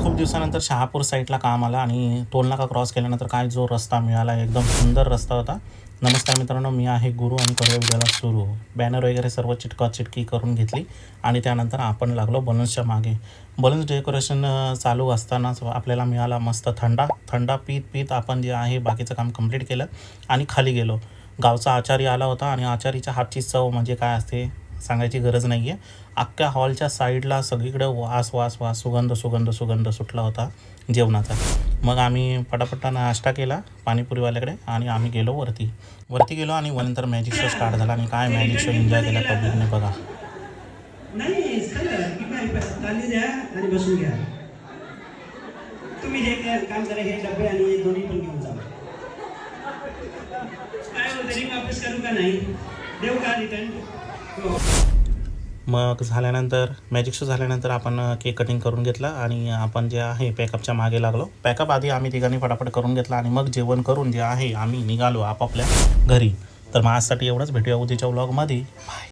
खूप दिवसानंतर शहापूर साईडला काम आलं आणि टोलनाका क्रॉस केल्यानंतर काय जो रस्ता मिळाला एकदम सुंदर रस्ता होता. नमस्कार मित्रांनो, मी आहे गुरु आणि करूया व्हिडिओला सुरू. बॅनर वगैरे सर्व चिटकी करून घेतली आणि त्यानंतर आपण लागलो बलून्सच्या मागे. बलून्स डेकोरेशन चालू असतानाच आपल्याला मिळाला मस्त थंडा पीत आपण जे आहे बाकीचं काम कंप्लीट केलं आणि खाली गेलो. गावचा आचारी आला होता आणि आचारीच्या हातची चव म्हणजे काय असते सांगायची गरज नाही आहे. अख्ख्या हॉलच्या साईडला सगळीकडे वास सुगंध सुटला होता जेवणाचा. मग आम्ही पटापटा नाश्ता केला पाणीपुरीवाल्याकडे आणि आम्ही गेलो वरती गेलो आणि नंतर मॅजिक शो स्टार्ट झाला आणि काय मॅजिक शो एन्जॉय केला पब्लिकने बघा. नाही ताली द्या आणि बसून घ्या. तुम्ही हे काम करा, हे डबे आणि दोन्ही पण घेऊन जा. काय होतं रिंग वापस करू का नाही देऊ का रिटर्न. मग झाल्यानंतर मॅजिक शो झाल्यानंतर आपण केक कटिंग करून घेतला आणि आपण जे आहे पॅकअपच्या मागे लागलो. पॅकअप आधी आम्ही तिघांनी फटाफट करून घेतला आणि मग जेवण करून जे आहे आम्ही निघालो आपापल्या घरी. तर मग आजसाठी एवढंच. भेटूया उद्याच्या व्लॉगमध्ये. बाय.